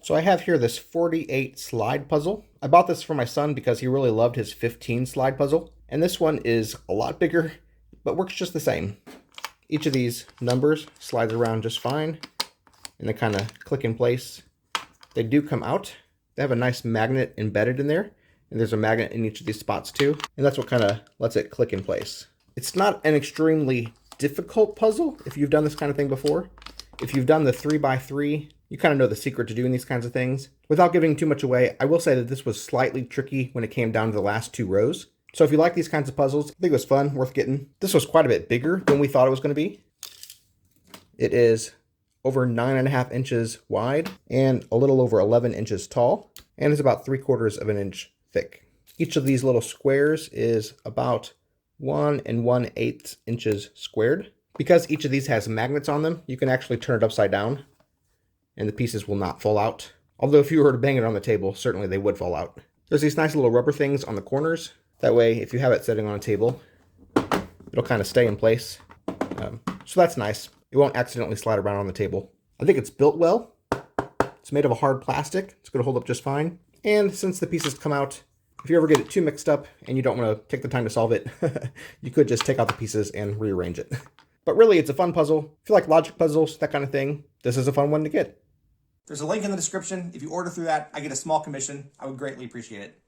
So I have here this 48 slide puzzle. I bought this for my son because he really loved his 15 slide puzzle. And this one is a lot bigger, but works just the same. Each of these numbers slides around just fine, and they kind of click in place. They do come out. They have a nice magnet embedded in there, and there's a magnet in each of these spots too, and that's what kind of lets it click in place. It's not an extremely difficult puzzle if you've done this kind of thing before. If you've done the 3x3, you kind of know the secret to doing these kinds of things. Without giving too much away, I will say that this was slightly tricky when it came down to the last 2 rows. So if you like these kinds of puzzles, I think it was fun, worth getting. This was quite a bit bigger than we thought it was going to be. It is over 9.5 inches wide and a little over 11 inches tall, and is about 3/4 of an inch thick. Each of these little squares is about 1 1/8 inches squared. Because each of these has magnets on them, you can actually turn it upside down and the pieces will not fall out. Although if you were to bang it on the table, certainly they would fall out. There's these nice little rubber things on the corners. That way, if you have it sitting on a table, it'll kind of stay in place. So that's nice. It won't accidentally slide around on the table. I think it's built well. It's made of a hard plastic. It's going to hold up just fine. And since the pieces come out, if you ever get it too mixed up and you don't want to take the time to solve it, you could just take out the pieces and rearrange it. But really, it's a fun puzzle. If you like logic puzzles, that kind of thing, this is a fun one to get. There's a link in the description. If you order through that, I get a small commission. I would greatly appreciate it.